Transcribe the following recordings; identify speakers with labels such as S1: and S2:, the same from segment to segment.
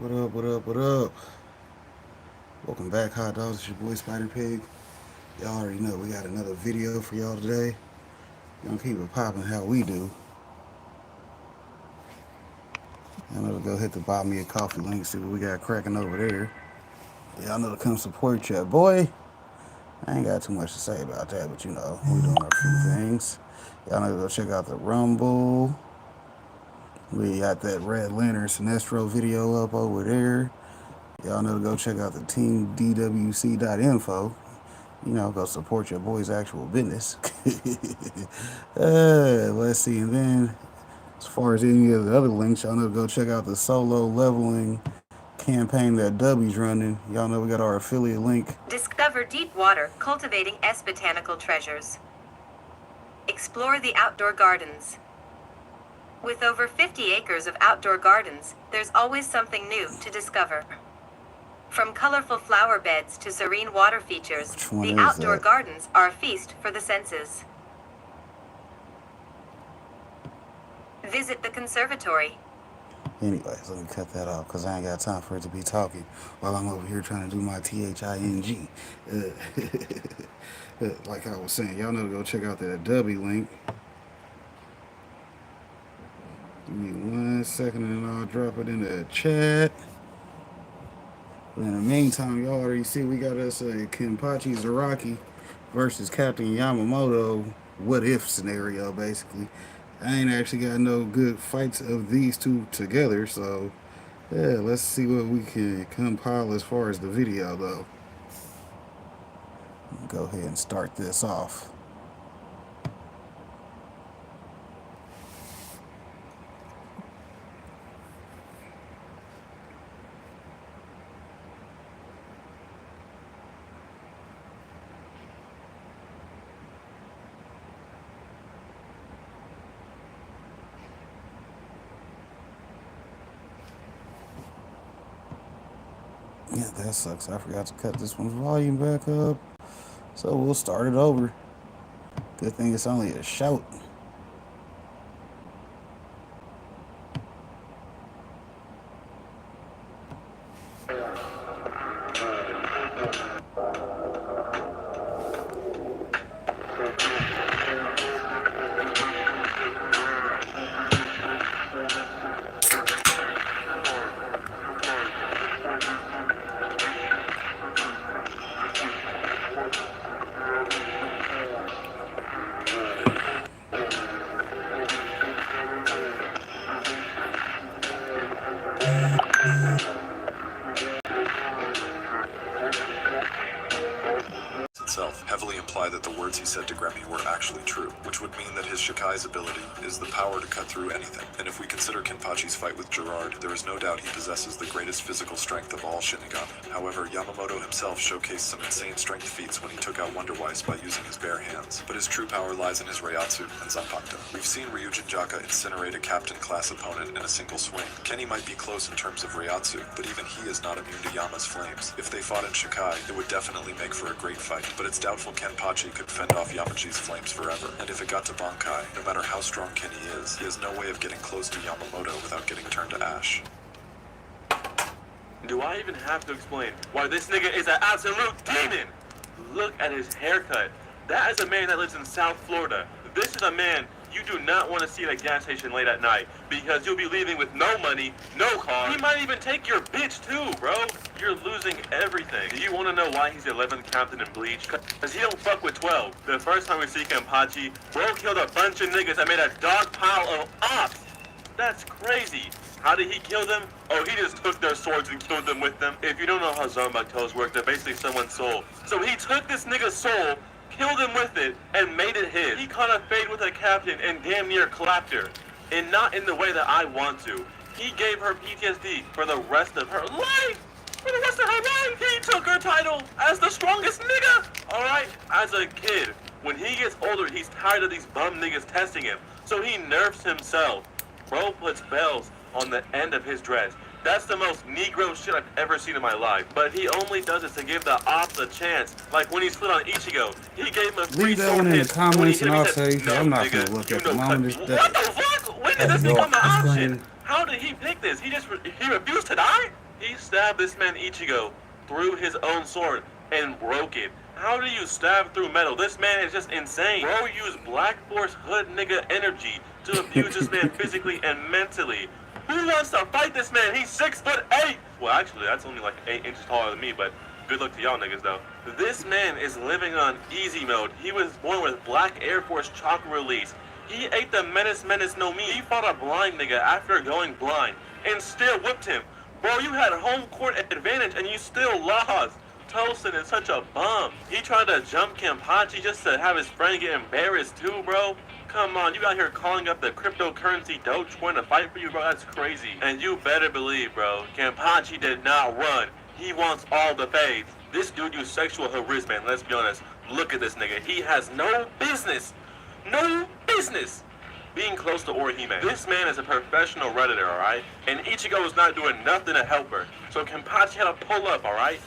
S1: What up, what up, what up? Welcome back, hot dogs. It's your boy Spider Pig. Y'all already know we got another video for y'all today. Gonna keep it popping how we do. Y'all know to go hit the Buy Me a Coffee link, see what we got cracking over there. Y'all know to come support your boy. I ain't got too much to say about that, but you know, we doing our few things. Y'all know to go check out the Rumble. We got that Red Lantern Sinestro video up over there. Y'all know to go check out the teamdwc.info. You know, go support your boy's actual business. Let's see. And then, as far as any of the other links, y'all know to go check out the solo leveling campaign that W's running. Y'all know we got our affiliate link.
S2: Discover deep water, cultivating S botanical treasures. Explore the outdoor gardens. With over 50 acres of outdoor gardens, there's always something new to discover. From colorful flower beds to serene water features, the outdoor gardens are a feast for the senses. Visit the conservatory.
S1: Anyways, let me cut that off because I ain't got time for it to be talking while I'm over here trying to do my THING. Like I was saying, y'all know to go check out that W link. Give me 1 second and I'll drop it in the chat. But in the meantime, y'all already see we got us a Kenpachi Zaraki versus Captain Yamamoto what if scenario, basically. I ain't actually got no good fights of these two together, so yeah, let's see what we can compile as far as the video, though. Go ahead and start this off. Yeah, that sucks. I forgot to cut this one's volume back up. So we'll start it over. Good thing it's only a shout.
S3: Itself heavily imply that the words he said to Gremmy were actually true, which would mean that his Shikai's ability is the power to cut through anything. And if we consider Kenpachi's fight with Gerard, there is no doubt he possesses the greatest physical strength of all Shinigami. However, Yamamoto himself showcased some insane strength feats when he took out Wonderweiss by using his bare hands, but his true power lies in his Reiatsu and Zanpakuto. We've seen Ryujin Jaka incinerate a captain-class opponent in a single swing. Kenny might be close in terms of Reiatsu, but even he is not immune to Yama's flames. If they fought in Shikai, it would definitely make for a great fight, but it's doubtful Kenpachi could fend off Yamaji's flames forever. And if it got to Bankai, no matter how strong Kenny is, he has no way of getting close to Yamamoto without getting turned to ash.
S4: Do I even have to explain why this nigga is an absolute demon? Look at his haircut. That is a man that lives in South Florida. This is a man you do not want to see at a gas station late at night because you'll be leaving with no money, no car. He might even take your bitch too, bro. You're losing everything. Do you want to know why he's the 11th captain in Bleach? Because he don't fuck with 12. The first time we see Kenpachi, bro killed a bunch of niggas that made a dog pile of ops. That's crazy. How did he kill them? Oh, he just took their swords and killed them with them. If you don't know how Zanpakutos work, they're basically someone's soul. So he took this nigga's soul, killed him with it, and made it his. He caught a fade with a captain and damn near clapped her. And not in the way that I want to. He gave her PTSD for the rest of her life! For the rest of her life! He took her title as the strongest nigga! Alright? As a kid, when he gets older, he's tired of these bum niggas testing him. So he nerfs himself. Bro puts bells on the end of his dress. That's the most Negro shit I've ever seen in my life. But he only does it to give the ops a chance. Like when he slid on Ichigo, he gave him a free
S1: Leave that
S4: sword
S1: one in the
S4: hit.
S1: comments
S4: When
S1: and
S4: he
S1: I'll
S4: hit him, he
S1: say,
S4: said,
S1: I'm not
S4: nigga,
S1: going to look
S4: you
S1: at the
S4: know
S1: moment.
S4: cut- What the fuck? When did this become an option? How did he pick this? He refused to die? He stabbed this man Ichigo through his own sword and broke it. How do you stab through metal? This man is just insane. Bro used Black Force Hood nigga energy to abuse this man physically and mentally. Who wants to fight this man? He's 6'8". Well, actually, that's only like 8 inches taller than me, but good luck to y'all niggas though. This man is living on easy mode. He was born with Black Air Force chakra release. He ate the menace no me. He fought a blind nigga after going blind and still whipped him. Bro, you had home court advantage and you still lost. Tosin is such a bum. He tried to jump Kenpachi just to have his friend get embarrassed too, bro. Come on, you out here calling up the cryptocurrency Dogecoin to fight for you, bro. That's crazy. And you better believe, bro, Kenpachi did not run. He wants all the fades. This dude used sexual harassment, let's be honest. Look at this nigga. He has no business being close to Orihime. This man is a professional Redditor, alright? And Ichigo is not doing nothing to help her. So Kenpachi had to pull up, alright?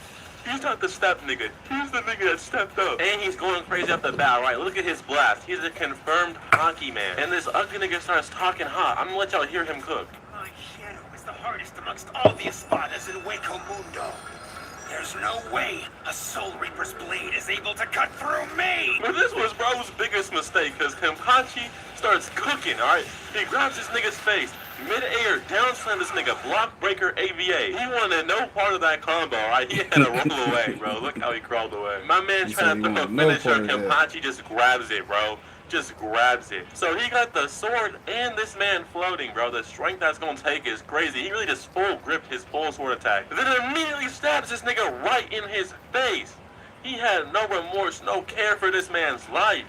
S4: He's not the step nigga. He's the nigga that stepped up. And he's going crazy off the bat, right? Look at his blast. He's a confirmed hockey man. And this ugly nigga starts talking hot. I'm gonna let y'all hear him cook.
S5: My shadow is the hardest amongst all the espadas in Hueco Mundo. There's no way a Soul Reaper's blade is able to cut through me!
S4: But this was bro's biggest mistake, because Kenpachi starts cooking, alright? He grabs this nigga's face, mid-air, down slam this nigga, block breaker AVA. He wanted no part of that combo, alright? He had to roll away, bro. Look how he crawled away. My man trying to throw a finisher, Kenpachi just grabs it, bro. Just grabs it. So he got the sword and this man floating, bro. The strength that's gonna take is crazy. He really just full gripped his full sword attack. Then immediately stabs this nigga right in his face. He had no remorse, no care for this man's life.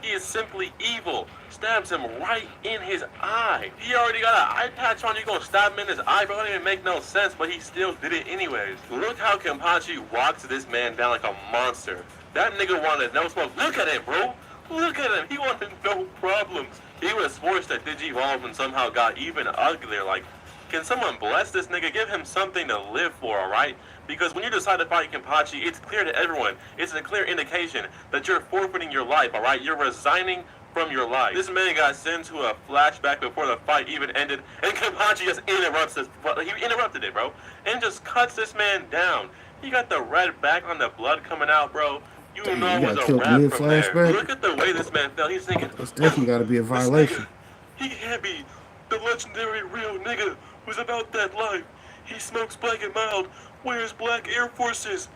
S4: He is simply evil. Stabs him right in his eye. He already got an eye patch on. You gonna stab him in his eye, bro? It don't even make no sense, but he still did it anyways. Look how Kenpachi walks this man down like a monster. That nigga wanted no smoke. Look at him, bro. Look at him, he wanted no problems. He was forced to digivolve and somehow got even uglier. Like, can someone bless this nigga? Give him something to live for, alright? Because when you decide to fight Kenpachi, it's clear to everyone. It's a clear indication that you're forfeiting your life, alright? You're resigning from your life. This man got sent to a flashback before the fight even ended, and Kenpachi just interrupts this. He interrupted it, bro, and just cuts this man down. He got the red back on the blood coming out, bro. You
S1: Damn,
S4: know
S1: you
S4: it was
S1: got
S4: a
S1: killed
S4: wrap
S1: mid
S4: from there.
S1: flashback?
S4: Look at the way this man fell. He's thinking,
S1: That's definitely got to be a violation.
S4: He can't be the legendary real nigga who's about that life. He smokes black and mild, wears black Air Forces.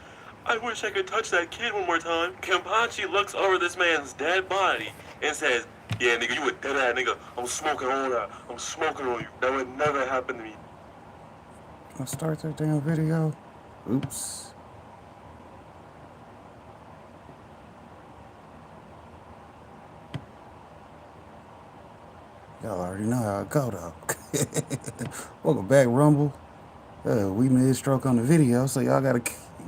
S4: I wish I could touch that kid one more time. Kenpachi looks over this man's dead body and says, yeah, nigga, you a dead ass nigga. I'm smoking on that. I'm smoking on you. That would never happen to me.
S1: I'll start that damn video. Oops. Y'all already know how it go though. Welcome back, Rumble. We mid-stroke on the video, so y'all gotta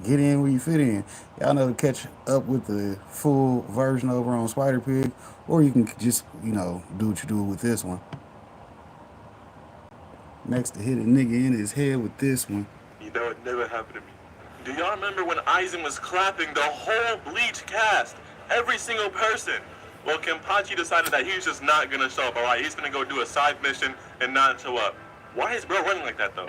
S1: get in where you fit in. Y'all know to catch up with the full version over on Spider Pig, or you can just, you know, do what you do with this one. Next to hit a nigga in his head with this one.
S4: You know it never happened to me. Do y'all remember when Aizen was clapping the whole Bleach cast? Every single person. Well, Kenpachi decided that he's just not gonna show up, alright? He's gonna go do a side mission and not show up. Why is bro running like that, though?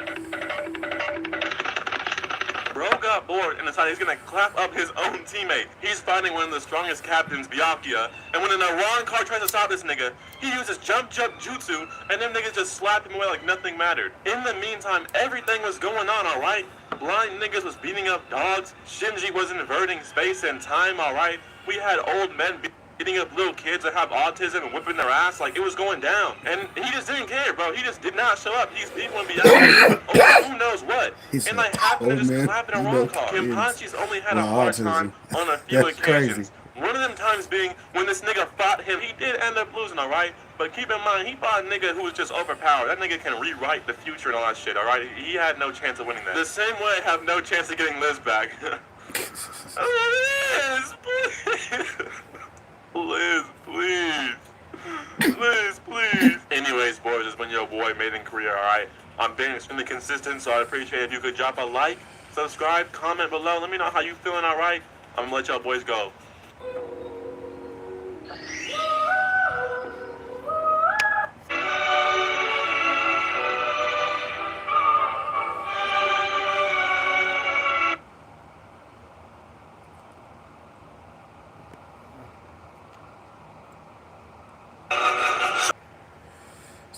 S4: Bro got bored and decided he's gonna clap up his own teammate. He's fighting one of the strongest captains, Byakuya, and when an Iran car tries to stop this nigga, he uses jump jutsu, and them niggas just slapped him away like nothing mattered. In the meantime, everything was going on, alright? Blind niggas was beating up dogs, Shinji was inverting space and time, alright? We had old men beating up little kids that have autism and whipping their ass, like it was going down. And he just didn't care, bro. He just did not show up. He want to be out over who knows what. And like happened to just clap in a roll call. Kenpachi's only had a hard time on a few occasions. One of them times being when this nigga fought him. He did end up losing, alright? But keep in mind, he fought a nigga who was just overpowered. That nigga can rewrite the future and all that shit, alright? He had no chance of winning that. The same way I have no chance of getting Liz back. Liz, please. Liz, please. Liz, please. Anyways, boys, it's been your boy, Made in Korea, alright? I'm being extremely consistent, so I'd appreciate if you could drop a like, subscribe, comment below. Let me know how you feeling, alright? I'm gonna let y'all boys go.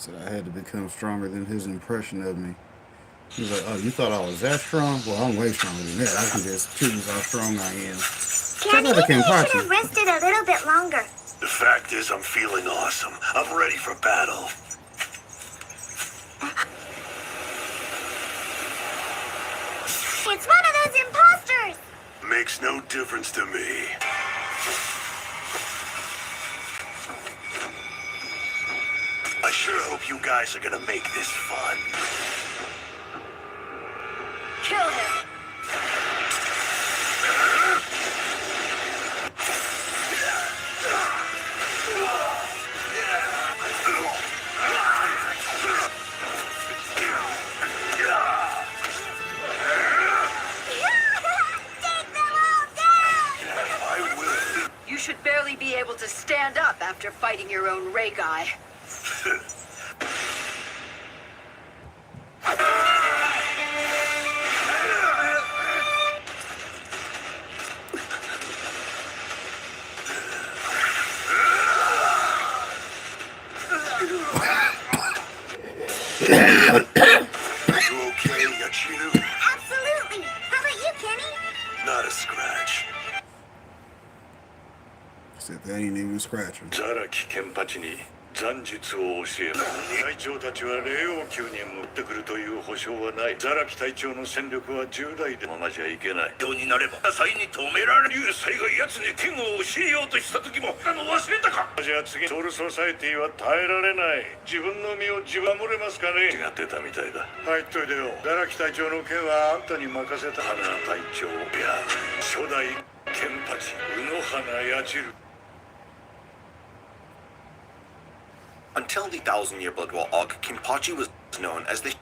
S1: Said I had to become stronger than his impression of me. He was like, oh, you thought I was that strong? Well, I'm way stronger than that. I can just choose how strong I am.
S6: Kenny,
S1: out the
S6: maybe you should
S1: kenpachi.
S6: have rested a little bit longer.
S5: The fact is, I'm feeling awesome. I'm ready for battle.
S6: It's one of those imposters!
S5: Makes no difference to me. I sure hope you guys are gonna make this fun.
S6: Kill him! Take them all down!
S5: I will.
S7: You should barely be able to stand up after fighting your own Ray guy.
S5: You okay, Yachinu?
S6: Absolutely! How about you, Kenny?
S5: Not a scratch.
S1: Said that ain't even scratching.
S8: ザラキケンパチに残術を教える。隊長たちは礼を級に持ってくるという保証はない。ザラキ隊長の戦力は10代でままじゃいけない。どうになれば際に止められる。才が奴に剣を教えようとした時も忘れたか。じゃあ次ソウルソサエティは耐えられない。自分の身を自分守れますかね。違ってたみたいだ。入っといでよ。ザラキ隊長の剣はあんたに任せた。花隊長いや初代ケンパチ宇野花八千。
S9: Until the Thousand Year Blood War arc, Kenpachi was known as the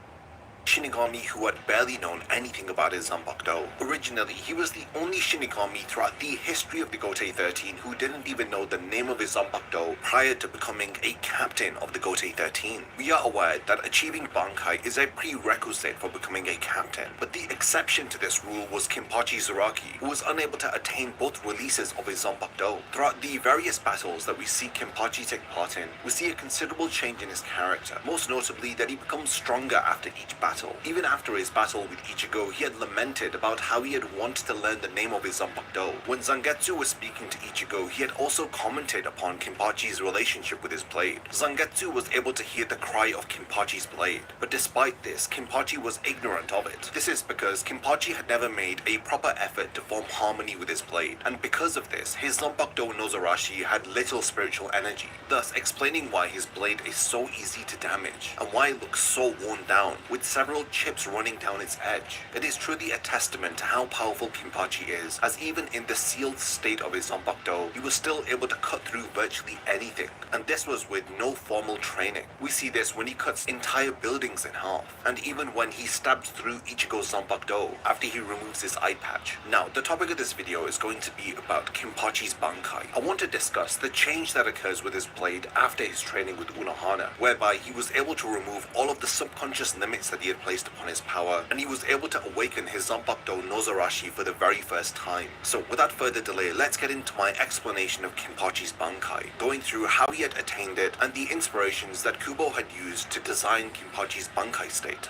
S9: Shinigami who had barely known anything about his Zanpakuto. Originally, he was the only Shinigami throughout the history of the Gotei 13 who didn't even know the name of his Zanpakuto prior to becoming a captain of the Gotei 13. We are aware that achieving Bankai is a prerequisite for becoming a captain, but the exception to this rule was Kenpachi Zaraki, who was unable to attain both releases of his Zanpakuto. Throughout the various battles that we see Kenpachi take part in, we see a considerable change in his character, most notably that he becomes stronger after each battle. Even after his battle with Ichigo, he had lamented about how he had wanted to learn the name of his Zanpakuto. When Zangetsu was speaking to Ichigo, he had also commented upon Kenpachi's relationship with his blade. Zangetsu was able to hear the cry of Kenpachi's blade, but despite this, Kenpachi was ignorant of it. This is because Kenpachi had never made a proper effort to form harmony with his blade, and because of this, his Zanpakuto Nozarashi had little spiritual energy, thus explaining why his blade is so easy to damage, and why it looks so worn down, with several chips running down its edge. It is truly a testament to how powerful Kenpachi is, as even in the sealed state of his Zanpakuto, he was still able to cut through virtually anything, and this was with no formal training. We see this when he cuts entire buildings in half, and even when he stabs through Ichigo's Zanpakuto after he removes his eye patch. Now, the topic of this video is going to be about Kenpachi's Bankai. I want to discuss the change that occurs with his blade after his training with Unohana, whereby he was able to remove all of the subconscious limits that he had placed upon his power, and he was able to awaken his Zanpakuto Nozarashi for the very first time. So without further delay, let's get into my explanation of Kenpachi's Bankai, going through how he had attained it and the inspirations that Kubo had used to design Kenpachi's Bankai state.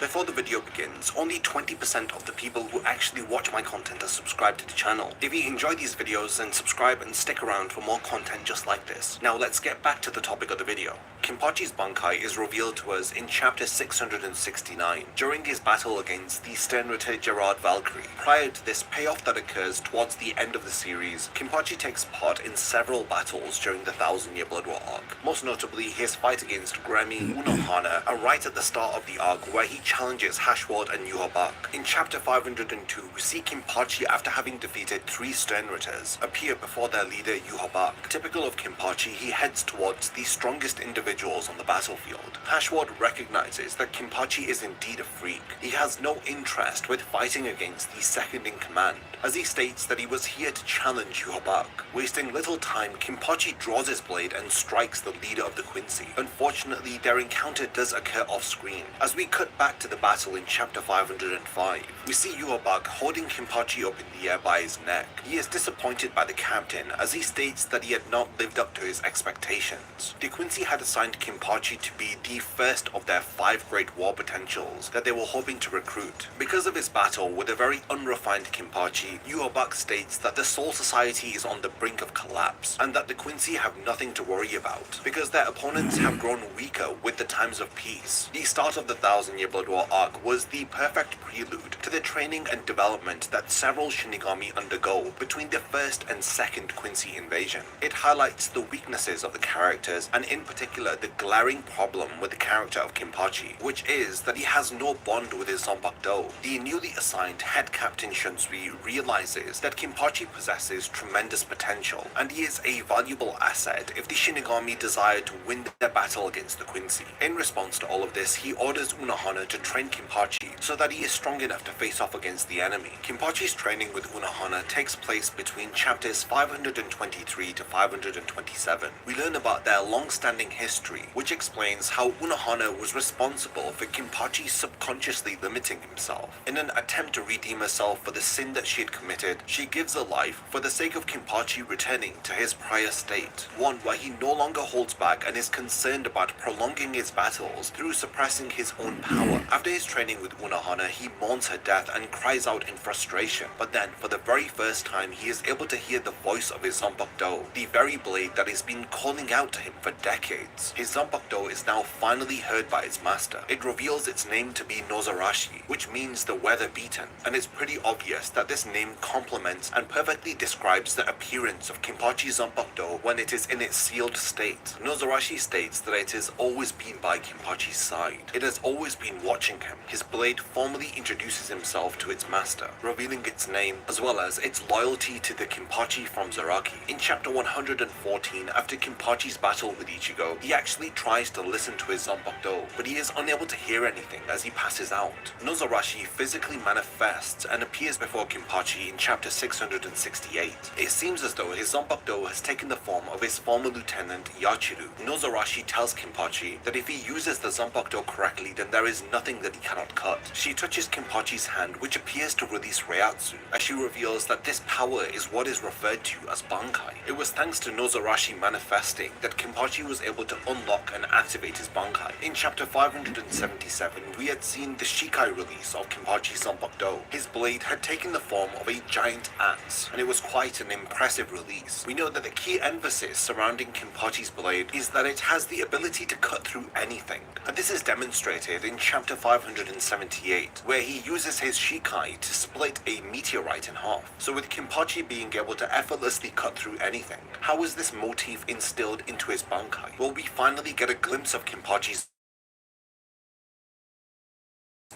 S9: Before the video begins, only 20% of the people who actually watch my content are subscribed to the channel. If you enjoy these videos, then subscribe and stick around for more content just like this. Now let's get back to the topic of the video. Kenpachi's Bankai is revealed to us in chapter 669, during his battle against the Sternritter Gerard Valkyrie. Prior to this payoff that occurs towards the end of the series, Kenpachi takes part in several battles during the Thousand Year Blood War arc. Most notably, his fight against Gremi, Unohana, and right at the start of the arc where he challenges Hashward and Yuhabak. In chapter 502, we see Kenpachi, after having defeated 3 Sternritters, appear before their leader Yuhabak. Typical of Kenpachi, he heads towards the strongest individuals on the battlefield. Hashward recognizes that Kenpachi is indeed a freak. He has no interest with fighting against the second in command, as he states that he was here to challenge Yuhabak. Wasting little time, Kenpachi draws his blade and strikes the leader of the Quincy. Unfortunately, their encounter does occur off screen. As we cut back to the battle in chapter 505. We see Yuobak holding Kenpachi up in the air by his neck. He is disappointed by the captain as he states that he had not lived up to his expectations. De Quincey had assigned Kenpachi to be the first of their 5 great war potentials that they were hoping to recruit. Because of his battle with a very unrefined Kenpachi, Yuobak states that the Soul Society is on the brink of collapse and that De Quincey have nothing to worry about because their opponents have grown weaker with the times of peace. The start of the 1,000-Year Blood War arc was the perfect prelude to the training and development that several Shinigami undergo between the first and second Quincy invasion. It highlights the weaknesses of the characters and in particular the glaring problem with the character of Kenpachi, which is that he has no bond with his Zanpakuto. The newly assigned head captain Shunsui realizes that Kenpachi possesses tremendous potential and he is a valuable asset if the Shinigami desire to win their battle against the Quincy. In response to all of this, he orders Unohana to train Kenpachi so that he is strong enough to face off against the enemy. Kenpachi's training with Unohana takes place between chapters 523 to 527. We learn about their long-standing history, which explains how Unohana was responsible for Kenpachi subconsciously limiting himself. In an attempt to redeem herself for the sin that she had committed, she gives her life for the sake of Kenpachi returning to his prior state, one where he no longer holds back and is concerned about prolonging his battles through suppressing his own power. After his training with Unohana, he mourns her death and cries out in frustration, but then for the very first time he is able to hear the voice of his Zanpakuto, the very blade that has been calling out to him for decades. His Zanpakuto is now finally heard by its master. It reveals its name to be Nozarashi, which means the weather beaten, and it's pretty obvious that this name complements and perfectly describes the appearance of Kenpachi's Zanpakuto when it is in its sealed state. Nozarashi states that it has always been by Kenpachi's side. It has always been watching him. His blade formally introduces himself to its master, revealing its name as well as its loyalty to the Kenpachi from Zaraki. In chapter 114, after Kenpachi's battle with Ichigo, he actually tries to listen to his Zanpakuto, but he is unable to hear anything as he passes out. Nozarashi physically manifests and appears before Kenpachi in chapter 668. It seems as though his Zanpakuto has taken the form of his former lieutenant Yachiru. Nozarashi tells Kenpachi that if he uses the Zanpakuto correctly, then there is nothing that he cannot cut. She touches Kenpachi's hand, which appears to release Reiatsu, as she reveals that this power is what is referred to as Bankai. It was thanks to Nozarashi manifesting that Kenpachi was able to unlock and activate his Bankai. In chapter 577, we had seen the Shikai release of Kenpachi's Zanpakuto. His blade had taken the form of a giant axe, and it was quite an impressive release. We know that the key emphasis surrounding Kenpachi's blade is that it has the ability to cut through anything, and this is demonstrated in chapter 578, where he uses his Shikai to split a meteorite in half. So with Kenpachi being able to effortlessly cut through anything, how is this motif instilled into his Bankai? Well, we finally get a glimpse of Kenpachi's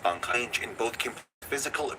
S9: Bankai in both physical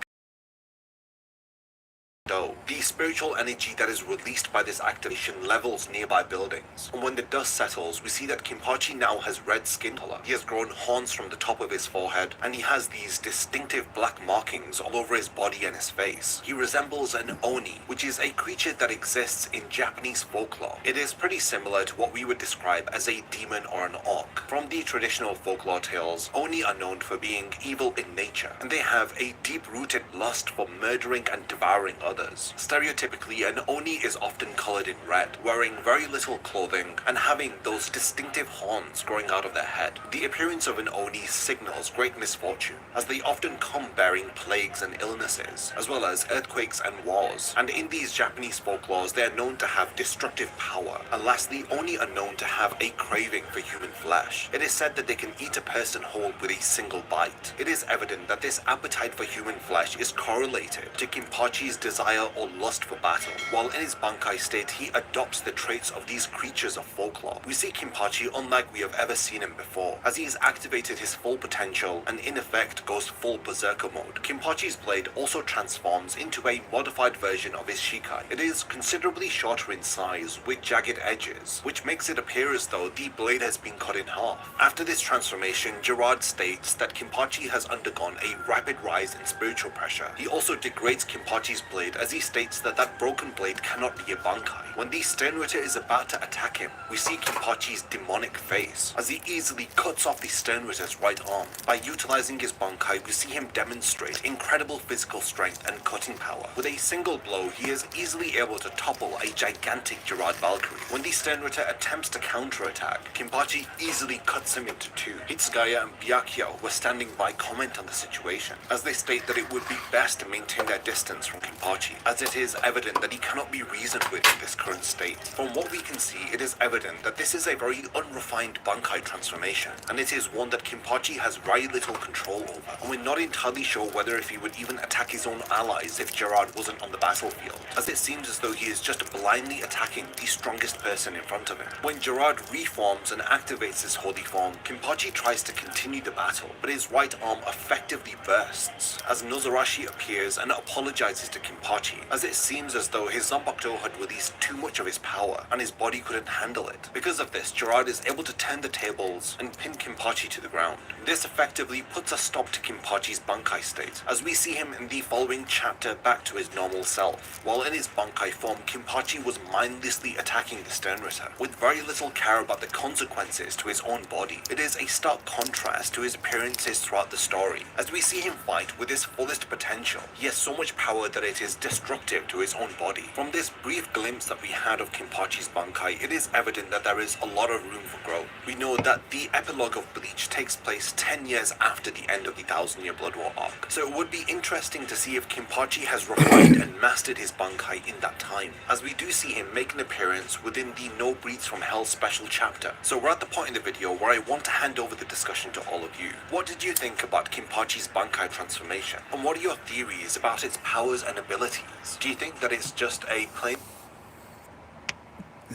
S9: the spiritual energy that is released by this activation levels nearby buildings, and when the dust settles, we see that Kenpachi now has red skin color. He has grown horns from the top of his forehead, and he has these distinctive black markings all over his body and his face. He resembles an Oni, which is a creature that exists in Japanese folklore. It is pretty similar to what we would describe as a demon or an orc. From the traditional folklore tales, Oni are known for being evil in nature, and they have a deep-rooted lust for murdering and devouring others. Stereotypically, an Oni is often colored in red, wearing very little clothing, and having those distinctive horns growing out of their head. The appearance of an Oni signals great misfortune, as they often come bearing plagues and illnesses, as well as earthquakes and wars. And in these Japanese folklores, they are known to have destructive power. And lastly, Oni are known to have a craving for human flesh. It is said that they can eat a person whole with a single bite. It is evident that this appetite for human flesh is correlated to Kenpachi's desire or lust for battle. While in his Bankai state, he adopts the traits of these creatures of folklore. We see Kenpachi unlike we have ever seen him before, as he has activated his full potential and in effect goes full berserker mode. Kenpachi's blade also transforms into a modified version of his Shikai. It is considerably shorter in size with jagged edges, which makes it appear as though the blade has been cut in half. After this transformation, Gerard states that Kenpachi has undergone a rapid rise in spiritual pressure. He also degrades Kenpachi's blade as he states that that broken blade cannot be a bankai. When the Sternritter is about to attack him, we see Kenpachi's demonic face as he easily cuts off the Sternritter's right arm. By utilizing his bankai, we see him demonstrate incredible physical strength and cutting power. With a single blow, he is easily able to topple a gigantic Gerard Valkyrie. When the Sternritter attempts to counterattack, Kenpachi easily cuts him into two. Hitsugaya and Byakuya were standing by comment on the situation, as they state that it would be best to maintain their distance from Kenpachi, as it is evident that he cannot be reasoned with in this current state. From what we can see, it is evident that this is a very unrefined bankai transformation, and it is one that Kenpachi has very little control over, and we're not entirely sure whether if he would even attack his own allies if Gerard wasn't on the battlefield, as it seems as though he is just blindly attacking the strongest person in front of him. When Gerard reforms and activates his holy form, Kenpachi tries to continue the battle, but his right arm effectively bursts as Nozarashi appears and apologizes to Kenpachi, as it seems as though his Zanpakuto had released too much of his power and his body couldn't handle it. Because of this, Gerard is able to turn the tables and pin Kenpachi to the ground. This effectively puts a stop to Kenpachi's bankai state, as we see him in the following chapter back to his normal self. While in his bankai form, Kenpachi was mindlessly attacking the Sternritter, with very little care about the consequences to his own body. It is a stark contrast to his appearances throughout the story, as we see him fight with his fullest potential. He has so much power that it is destructive to his own body. From this brief glimpse that we had of Kenpachi's bankai, it is evident that there is a lot of room for growth. We know that the epilogue of Bleach takes place 10 years after the end of the 1000-Year Blood War arc, so it would be interesting to see if Kenpachi has refined and mastered his bankai in that time, as we do see him make an appearance within the No Breeds from Hell special chapter. So we're at the point in the video where I want to hand over the discussion to all of you. What did you think about Kenpachi's bankai transformation, and what are your theories about its powers and abilities? Do you think that it's just a plain...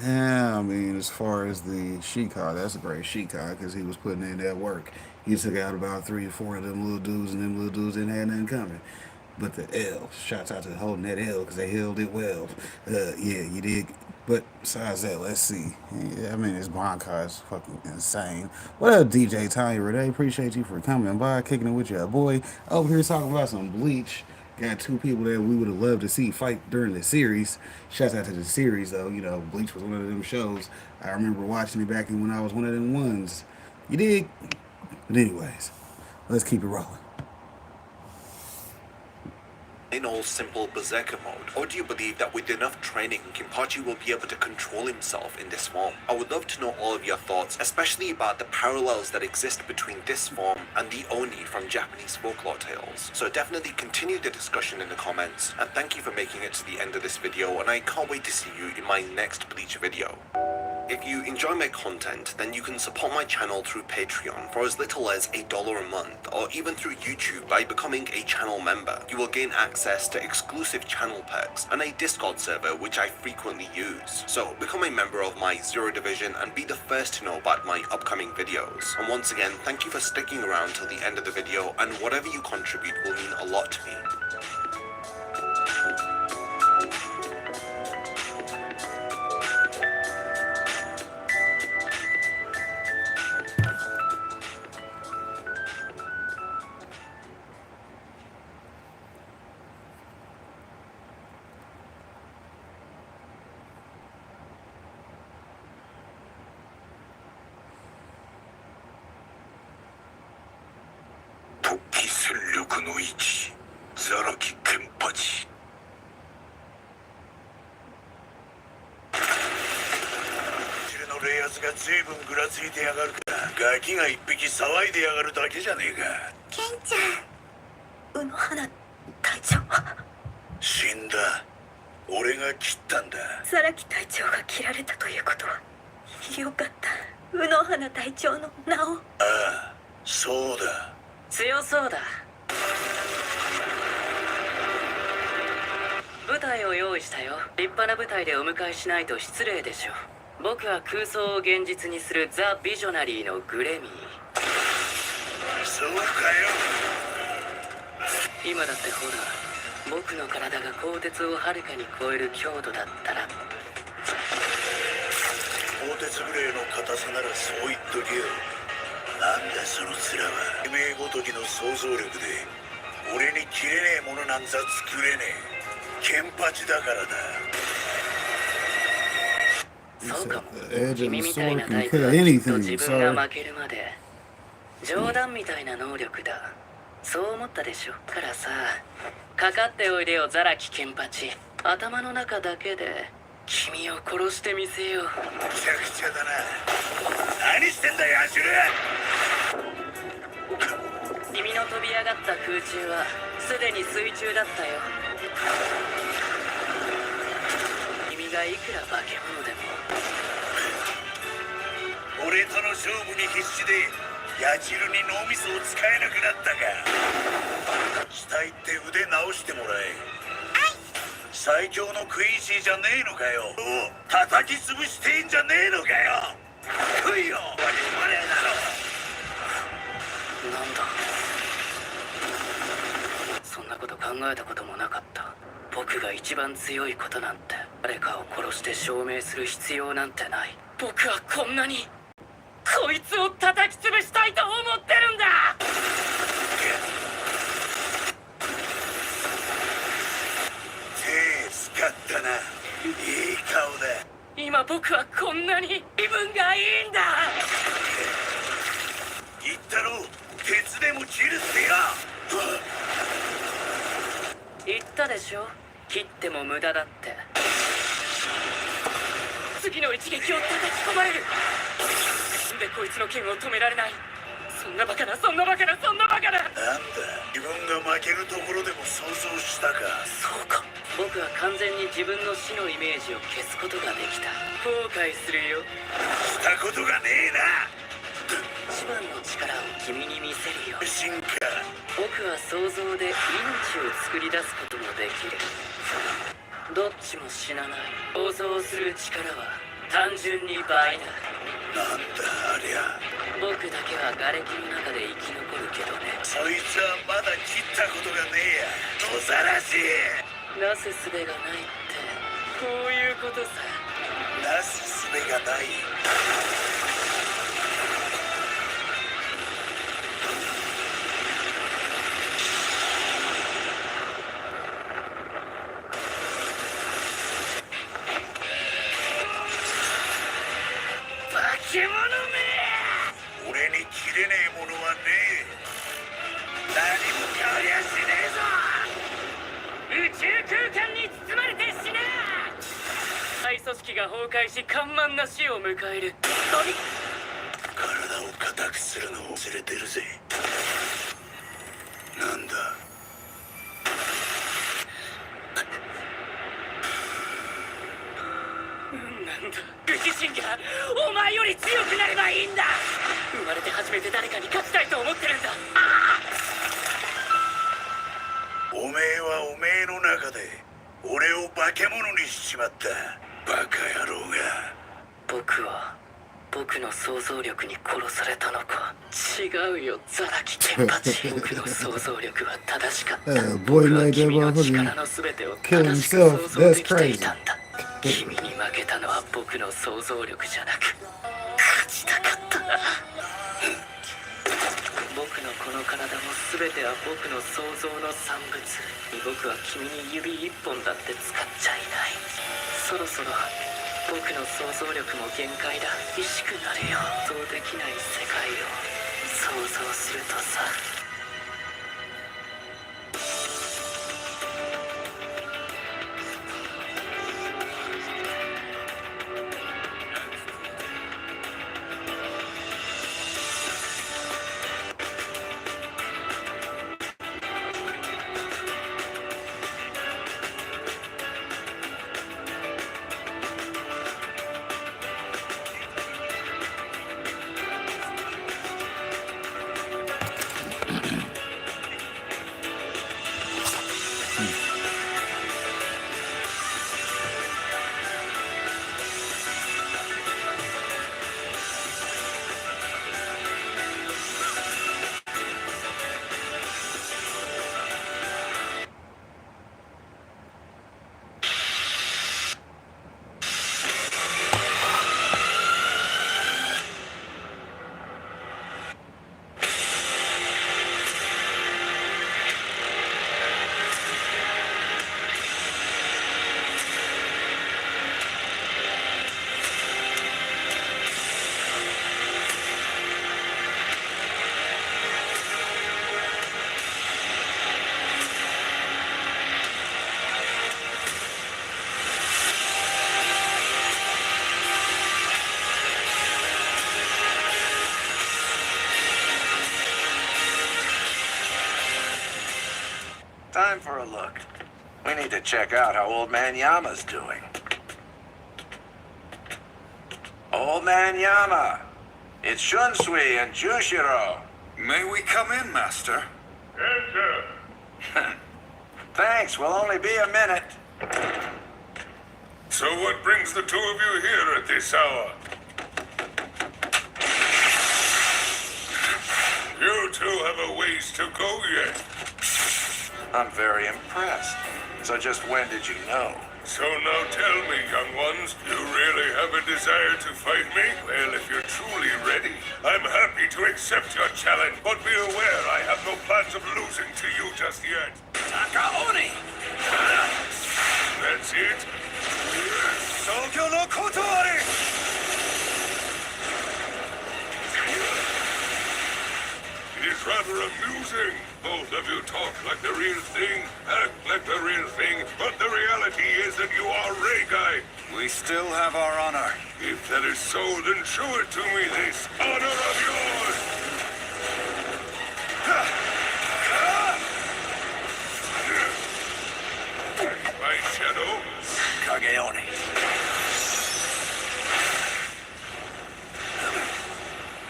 S1: Yeah, I mean, as far as the Shikai, that's a great Shikai because he was putting in that work. He took out about 3 or 4 of them little dudes, and them little dudes didn't have nothing coming. But the L, shouts out to holding that L because they held it well. Yeah, you did. But besides that, let's see. Yeah, I mean, this bankai is fucking insane. What up, DJ Tanya Renee? Appreciate you for coming by, kicking it with your boy. Over here talking about some Bleach. Got 2 people that we would have loved to see fight during the series. Shouts out to the series, though. You know, Bleach was one of them shows. I remember watching it back when I was one of them ones. You dig? But anyways, let's keep it rolling.
S9: in all simple berserker mode? Or do you believe that with enough training, Kenpachi will be able to control himself in this form? I would love to know all of your thoughts, especially about the parallels that exist between this form and the Oni from Japanese folklore tales. So definitely continue the discussion in the comments, and thank you for making it to the end of this video, and I can't wait to see you in my next Bleach video. If you enjoy my content, then you can support my channel through Patreon for as little as $1 a month, or even through YouTube by becoming a channel member. You will gain access to exclusive channel perks and a Discord server which I frequently use. So become a member of my Zero Division and be the first to know about my upcoming videos. And once again, thank you for sticking around till the end of the video, and whatever you contribute will mean a lot to me.
S8: ガキが一匹騒いでやがるだけじゃねえか。
S6: ケンちゃん、卯の花隊長は
S8: 死んだ。俺が切ったんだ。
S6: 荒木隊長が切られたということはよかった。卯の花隊長の名を。
S8: ああ、そうだ。
S10: 強そうだ。舞台を用意したよ。立派な舞台でお迎えしないと失礼でしょ。僕は空想を現実にするザ・ビジョナリーのグレミー。
S8: そうかよ。
S10: 今だってほら、僕の体が鋼鉄をはるかに超える強度だったら。
S8: 鋼鉄グレーの硬さならそう言っとけよ。なんだその面は。てめえごときの想像力で俺に切れねえものなんざ作れねえ。ケンパチだからだ。
S10: そうかも。
S1: The edge of
S10: 君
S1: the
S10: みたい
S1: sword
S10: なタ
S1: can
S10: イプ
S1: kill
S10: はきっと
S1: anything.
S10: 自分
S1: Sorry.
S10: が負けるまで冗談みたいな能力だ。そう思ったでしょ。からさ、かかっておいでよザラキケンパチ。頭の中だけで君を殺してみせよう。
S8: むちゃくちゃだな。何してんだよアシュル。
S10: 君の飛び上がった空中はすでに水中だったよ。君がいくら化け物でも。
S8: 俺との勝負に必死でヤジルに脳みそを使えなくなったか。死体って腕直してもらえ。最強のクイーシーじゃねえのかよ。叩き潰してんじゃねえのかよ。来いよ。我々だろ。
S10: なんだ、そんなこと考えたこともなかった。僕が一番強いことなんて、誰かを殺して証明する必要なんてない。僕はこんなにこいつを叩き潰したいと思ってるんだ。
S8: 手使ったな。いい顔だ。
S10: 今僕はこんなに気分がいいんだ。
S8: 言ったろ、鉄でも切るってよ。
S10: 言ったでしょ、切っても無駄だって。次の一撃を叩き込まれる。でこいつの剣を止められない。そんなバカな、そんなバカな、そんなバカな。
S8: なんだ、自分が負けるところでも想像したか。
S10: そうか、僕は完全に自分の死のイメージを消すことができた。後悔するよ。
S8: したことがねえな。
S10: 一番の力を君に見せるよ。
S8: 進化。
S10: 僕は想像で命を作り出すこともできる。どっちも死なない。想像する力は単純に倍だ。
S8: なんだありゃ。
S10: 僕だけは瓦礫の中で生き残るけどね。
S8: そいつはまだ切ったことがねえや。野ざらし。
S10: なすすべがないってこういうことさ。
S8: なすすべがない。
S10: 化け物め。
S8: 俺に切れねえものはねえ。何も変わりゃしね
S10: 宇宙空間に包まれて死ね。大組織が崩壊し緩慢な死を迎える。
S8: えぞ。体を硬くするのを忘れてるぜ。なんだ。
S10: なんだ、自身がお前より強くなればいいんだ。生まれて初めて誰かに勝ちたいと思ってるんだ。
S8: おめえはおめえの中で俺を化け物にしちまった。バカ野郎が。
S10: 僕は僕の想像力に殺されたのか。違うよザラキケンパチ。僕の想像力は正しかった。
S1: boy
S10: 僕は
S1: made that
S10: 君の
S1: motherfucker
S10: 力の全てを
S1: kill
S10: 正しく
S1: himself.
S10: 想像
S1: That's
S10: できてい
S1: crazy.
S10: たんだ。君に負けたのは僕の想像力じゃなく勝ちたかったな。僕のこの体も全ては僕の想像の産物。僕は君に指一本だって使っちゃいない。そろそろ僕の想像力も限界だ。意しくなれよ。想像できない世界を想像するとさ。
S11: Time for a look. We need to check out how Old Man Yama's doing. Old Man Yama! It's Shunsui and Jushiro.
S8: May we come in, Master?
S11: Enter. Thanks, we'll only be a minute.
S8: So what brings the two of you here at this hour? You two have a ways to go yet.
S11: I'm very impressed. So just when did you know?
S8: So now tell me, young ones, you really have a desire to fight me? Well, if you're truly ready, I'm happy to accept your challenge, but be aware I have no plans of losing to you just yet.
S5: Takaoni!
S8: That's it? Tokyo no Kotoari! It is rather amusing. Both of you talk like the real thing, act like the real thing, but the reality is that you are Reigai.
S12: We still have our honor.
S8: If that is so, then show it to me, this honor of yours! My shadow?
S5: Kageoni.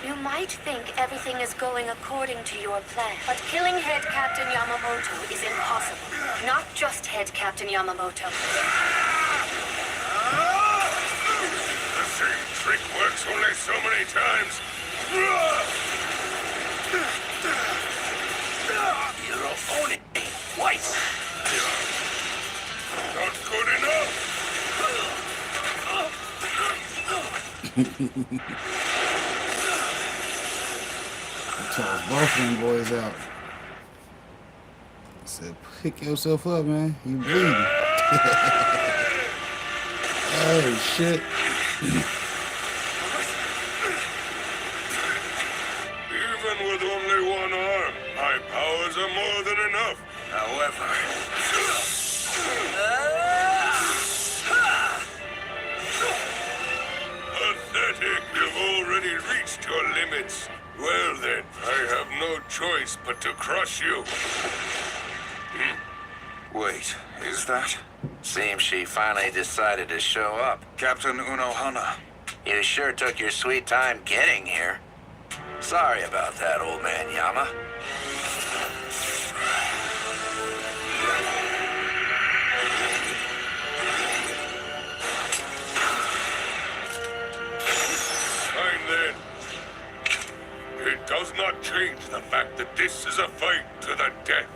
S6: You might think everything is going according to your plan, but killing Head Captain Yamamoto is impossible. Not just Head Captain Yamamoto.
S8: The same trick works only so many times.
S5: You're owning me twice.
S8: Not good enough.
S1: Toss both of them boys out. I said, pick yourself up, man. You bleeding. Oh, shit.
S8: Even with only one arm, my powers are more than enough.
S11: However...
S8: Pathetic. You've already reached your limits. Well then, I have no choice but to crush you.
S11: Wait, is that? Seems she finally decided to show up.
S12: Captain Unohana.
S11: You sure took your sweet time getting here. Sorry about that, Old Man Yama.
S8: Fine then. It does not change the fact that this is a fight to the death.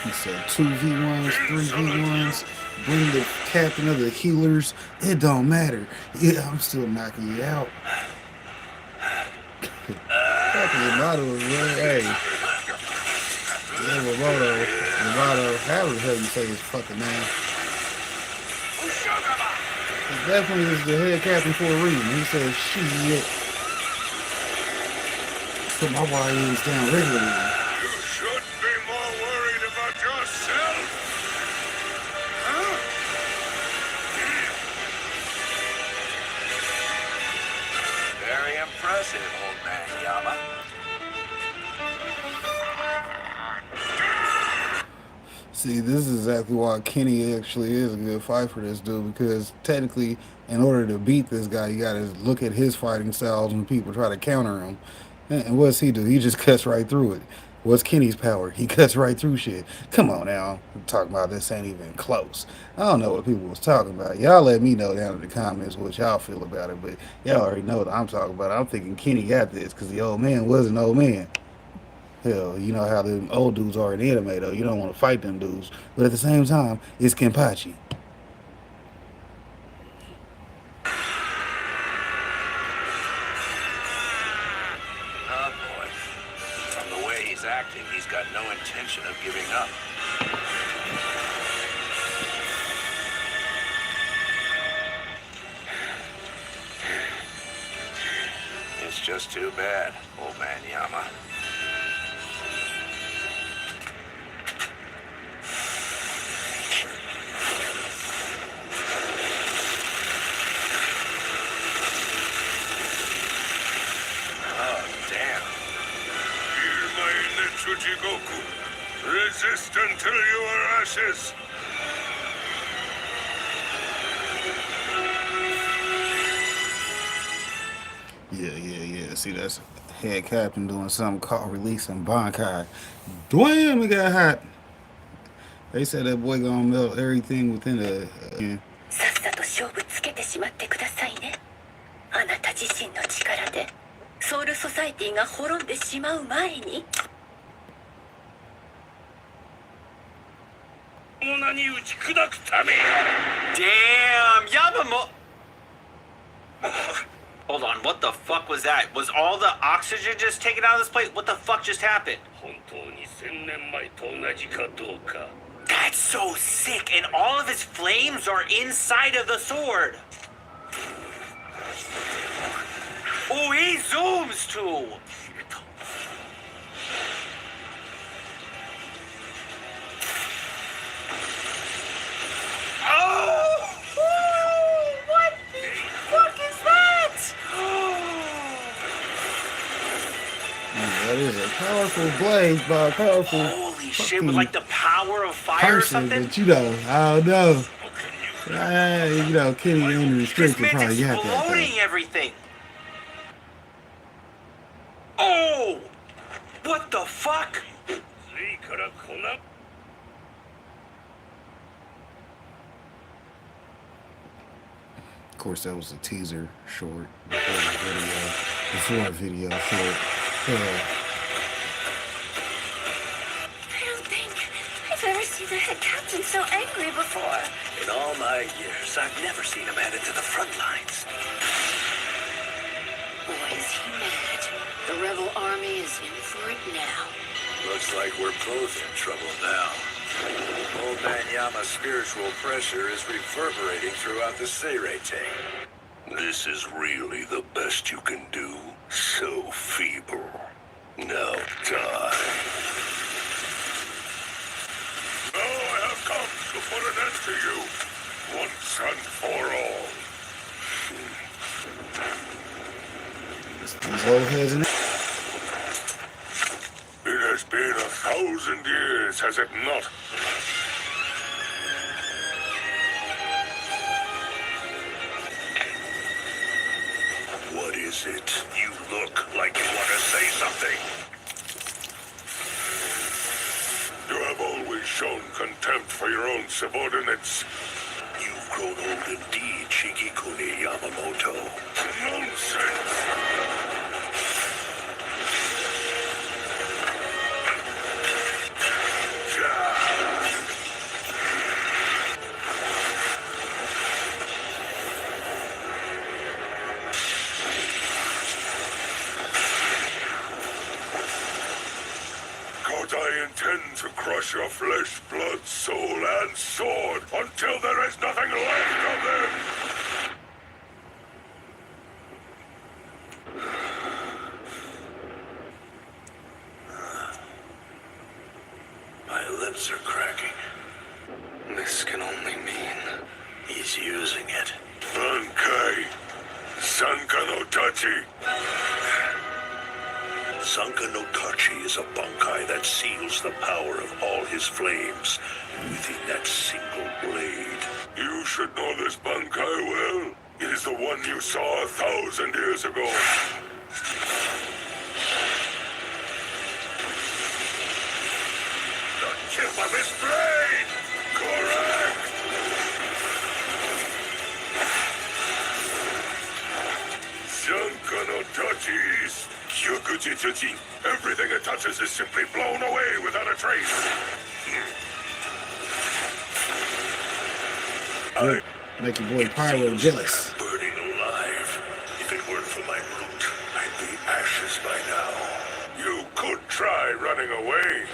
S1: He said 2v1s, 3v1s, bring the captain of the healers. It don't matter. Yeah, I'm still knocking you out. Captain Yamamoto is really, hey. Yamamoto, however the hell you say his fucking name. He definitely is the head captain for a reason. He says, shit. Put my YNs down regularly.
S11: Very impressive, Old Man Yama.
S1: See, this is exactly why Kenny actually is a good fight for this dude, because technically, in order to beat this guy, you gotta look at his fighting styles when people try to counter him. And what's he do? He just cuts right through it. What's Kenny's power? He cuts right through shit. Come on now. I'm talking about this ain't even close. I don't know what people was talking about. Y'all let me know down in the comments what y'all feel about it, but y'all already know what I'm talking about. I'm thinking Kenny got this because the old man was an old man. Hell, you know how the old dudes are in anime, though. You don't want to fight them dudes. But at the same time, it's kenpachi.
S11: Oh boy. From the way he's acting, he's got no intention of giving up. His just too bad, old man Yama. Oh, damn.
S8: Hear my Netsujigoku. Resist until you are ashes.
S1: Yeah. See, that's head captain doing something called releasing Bankai. Damn, it got hot. They said that boy gonna melt everything within a.
S6: さっさと勝負つけてしまってくださいね。あなた自身の力でソウルソサイティが滅んでしまう前に。
S8: 女に打ち砕くため。
S5: Damn, Yamamoto. Hold on, what the fuck was that? Was all the oxygen just taken out of this place? What the fuck just happened?
S8: 本当に1000年前と同じかどうか。
S5: That's so sick, and all of his flames are inside of the sword. Oh, he zooms too. Oh! What the fuck is that?
S1: That is a powerful blade by a powerful.
S5: Holy shit, with like the power of fire or
S1: person,
S5: something?
S1: but you know, I don't know. You know, Kenny unrestricted
S5: This man's
S1: probably got that.
S5: exploding everything. Oh! What the fuck?
S1: Of course, that was a teaser short before a video short.
S6: I don't think I've ever seen the head captain so angry before.
S11: In all my years, I've never seen him added to the front lines.
S6: Boy, is he mad. The rebel army is in for it now.
S11: Looks like we're both in trouble now. Old man Yama's spiritual pressure is reverberating throughout the Seirei.
S8: This is really the best you can do? So feeble. Now die. Now I have come to put an end to you, once and for all.
S1: These old heads in it.
S8: It has been 1,000 years, has it not? What is it? You look like you want to say something. You have always shown contempt for your own subordinates. You've grown old indeed, Shigekune Yamamoto. Nonsense! I intend to crush your flesh, blood, soul, and sword until there is nothing left of them! My lips are cracking. This can only mean he's using it. Bankai! Sanka no Tachi! Sanka no Tachi is a bankai that seals the power of all his flames within that single blade. You should know this bankai well. It is the one you saw 1,000 years ago. The tip of his blade! Correct! Sanka no Tachi is Kyokujitsuji. Everything it touches is simply blown away without a trace.
S1: Make your boy Pyro jealous.
S8: Burning alive. If it weren't for my root, I'd be ashes by now. You could try running away,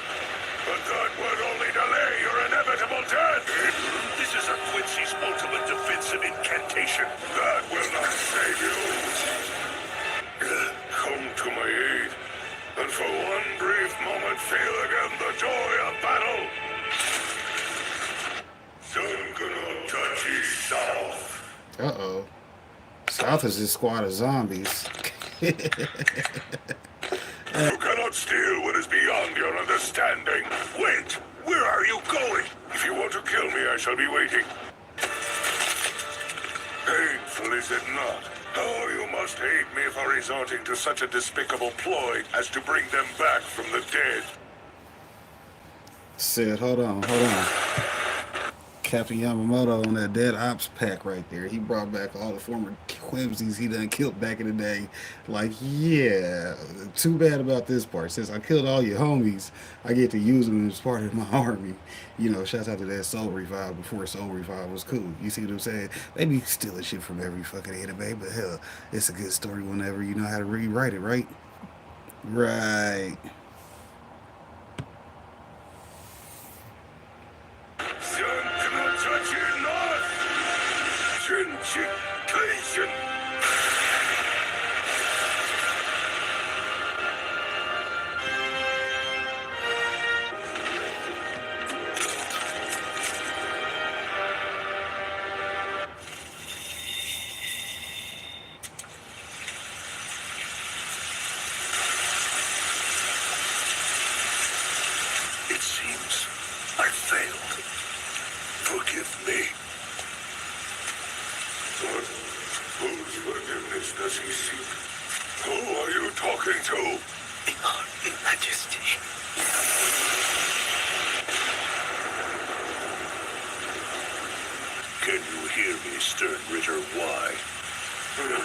S8: but that would only delay your inevitable death. This is a Quincy's ultimate defensive incantation. That will not save you. come to my aid, and for one brief moment feel again the joy of battle. South.
S1: Uh-oh. South is this squad of zombies.
S8: You cannot steal what is beyond your understanding. Wait, where are you going? If you want to kill me, I shall be waiting. Painful, is it not? Oh, you must hate me for resorting to such a despicable ploy as to bring them back from the dead.
S1: Said, hold on. Captain Yamamoto on that dead ops pack right there. He brought back all the former Quimsies he done killed back in the day. Like, yeah, too bad about this part. Since I killed all your homies, I get to use them as part of my army. You know, shouts out to that Soul Revive before Soul Revive was cool. You see what I'm saying? They be stealing shit from every fucking anime, but hell, it's a good story whenever you know how to rewrite it, right? Right.
S8: It seems I failed. Forgive me. But whose forgiveness does he seek? Who are you talking to?
S5: Your Majesty.
S8: Can you hear me, Stern Ritter? Why? You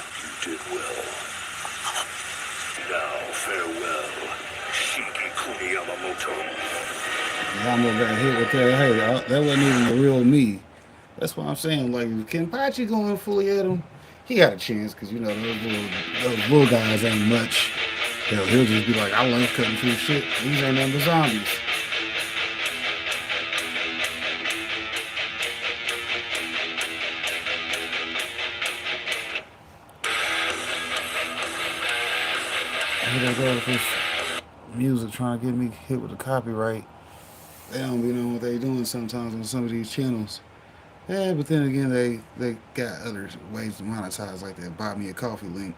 S8: did well. Now, farewell, Shiki-kuni Yamamoto.
S1: Yamamoto got hit with that. Hey, that wasn't even the real me. That's what I'm saying. Like, if Kenpachi going fully at him, he got a chance because, you know, those little guys ain't much. Hell, he'll just be like, I learned cutting through shit. These ain't nothing but zombies. Here they go with this music trying to get me hit with the copyright. They don't be knowing what they doing sometimes on some of these channels. Yeah, but then again, they got other ways to monetize, like that buy me a coffee link.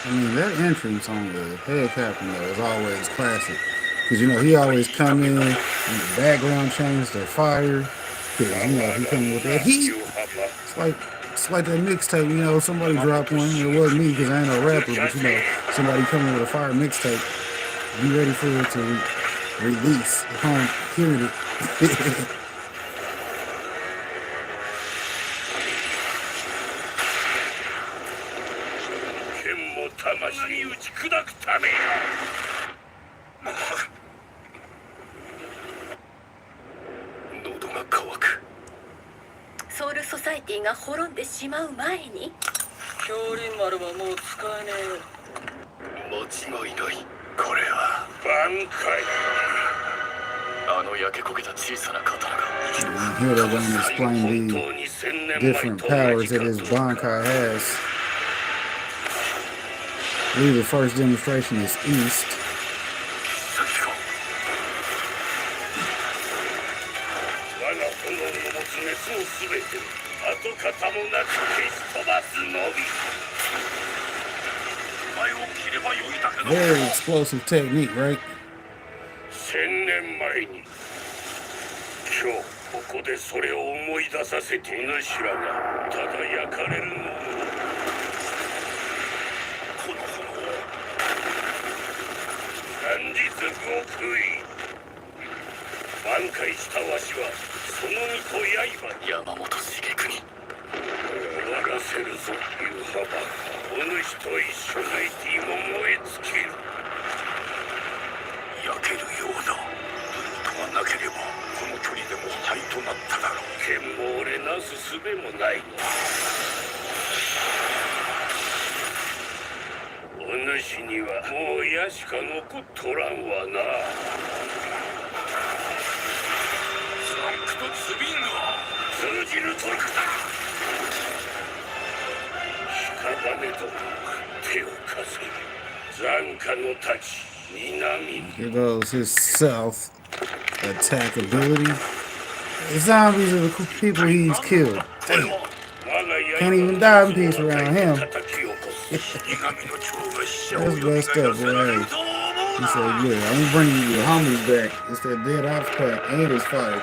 S1: I mean, that entrance on the head captain, though, is always classic. Because, you know, he always come in and the background change to fire. Because, you know, he coming with that heat. It's like that mixtape, you know, somebody dropped one. It wasn't me because I ain't no rapper, but, you know, somebody coming with a fire mixtape. Be ready for it to release upon hearing it. Here they're going to explain the different powers that his Bankai has. I believe the first demonstration is East.
S8: 跡形もなく消し飛ばすのみ。お前を切ればよいだけだ。
S1: Very explosive technique, right?
S8: 1000年前に今日ここでそれを思い出させて主らがただ焼かれるのをこの炎を何日極意挽回したわしはその身と刃山本茂国終わらせるぞユハバお主と一緒のエティも燃え尽きる焼けるようなルートがなければこの距離でも灰となっただろう剣も俺なす術もないお主にはもう矢しか残っとらんわなサンクとツビンが通じるトルクだ屍ども手を貸せ残火の太刀
S1: Here goes his self attack ability. The zombies are the people he's killed. Damn. Can't even die in peace around him. That's messed up, boy. He said, yeah, I'm bringing your homies back. It's that dead ops pack and his fire.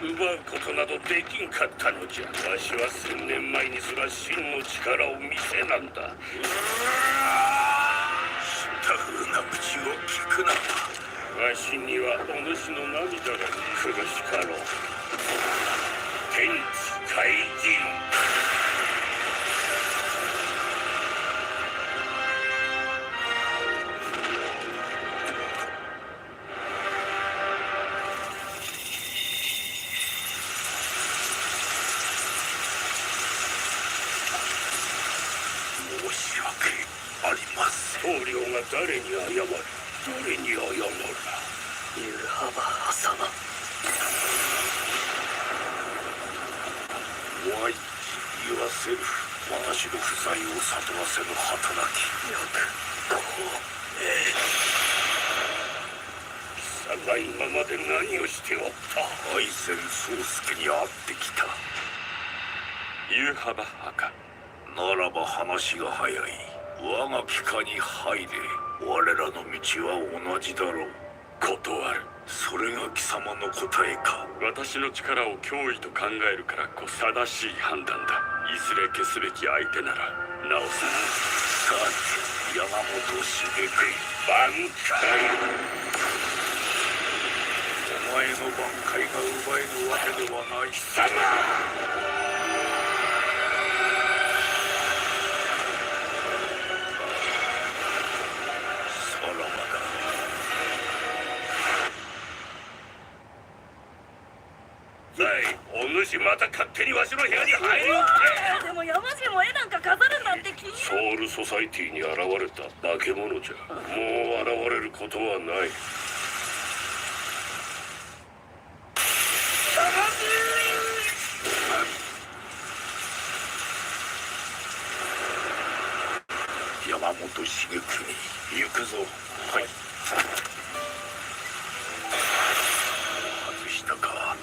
S1: 奪うことなどできんかったのじゃわしは1000年前にすら真の力を見せなんだ知った風な口を聞くなわしにはお主の涙が苦しかろう天地怪人誰に謝る誰に謝るユハバ様Why yourself 私の不在を悟らせる働きよくこう貴様今まで何をしておった愛せる宗介に会ってきたユハバ墓ならば話が早い我が機下に入れ我らの道は同じだろう断るそれが貴様の答えか私の力を脅威と考えるからこそ正しい判断だいずれ消すべき相手ならなおさらさて山本茂君挽回お前の挽回が奪えるわけではない貴様お主また勝手にわしの部屋に入るってでも山路も絵なんか飾るんだって聞いソウルソサイティに現れた化け物じゃもう現れることはない山本茂国行くぞはい外したか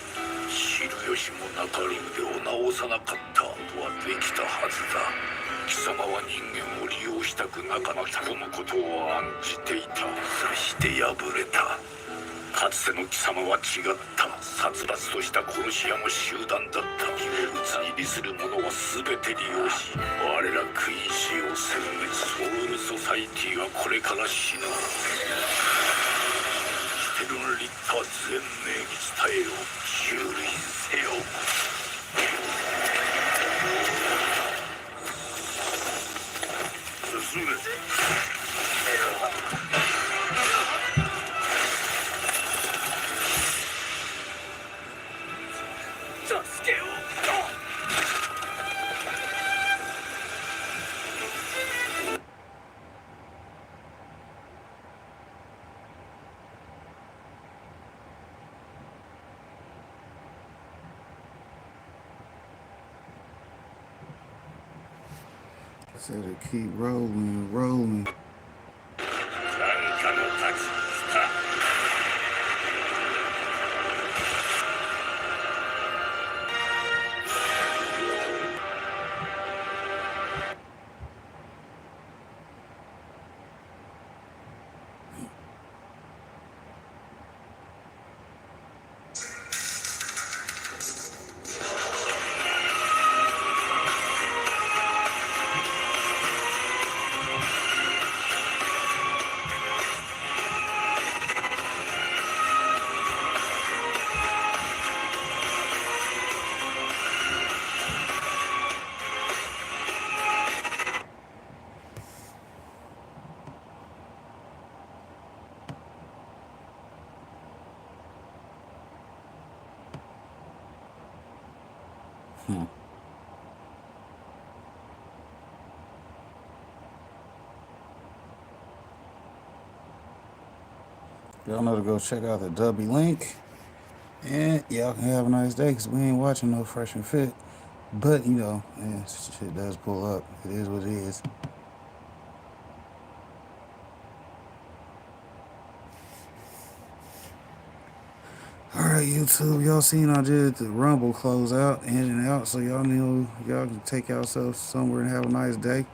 S1: 知る由もなかる腕を直さなかった後はできたはずだ貴様は人間を利用したくなかったこのことを案じていたそして敗れたかつての貴様は違った殺伐とした殺し屋の集団だった秘密に利する者は全て利用し我らクイーンシーを殲滅ソウルソサイティはこれから死ぬステルンリッター全名に伝えよ蹂躙せよ進め助けようSo to keep rolling, rolling. Y'all know to go check out the W link. And y'all can have a nice day, because we ain't watching no Fresh and Fit. But, you know, yeah, shit does pull up. It is what it is. Alright, YouTube, y'all seen I did the Rumble close out, in and out, so y'all know y'all can take yourselves somewhere and have a nice day.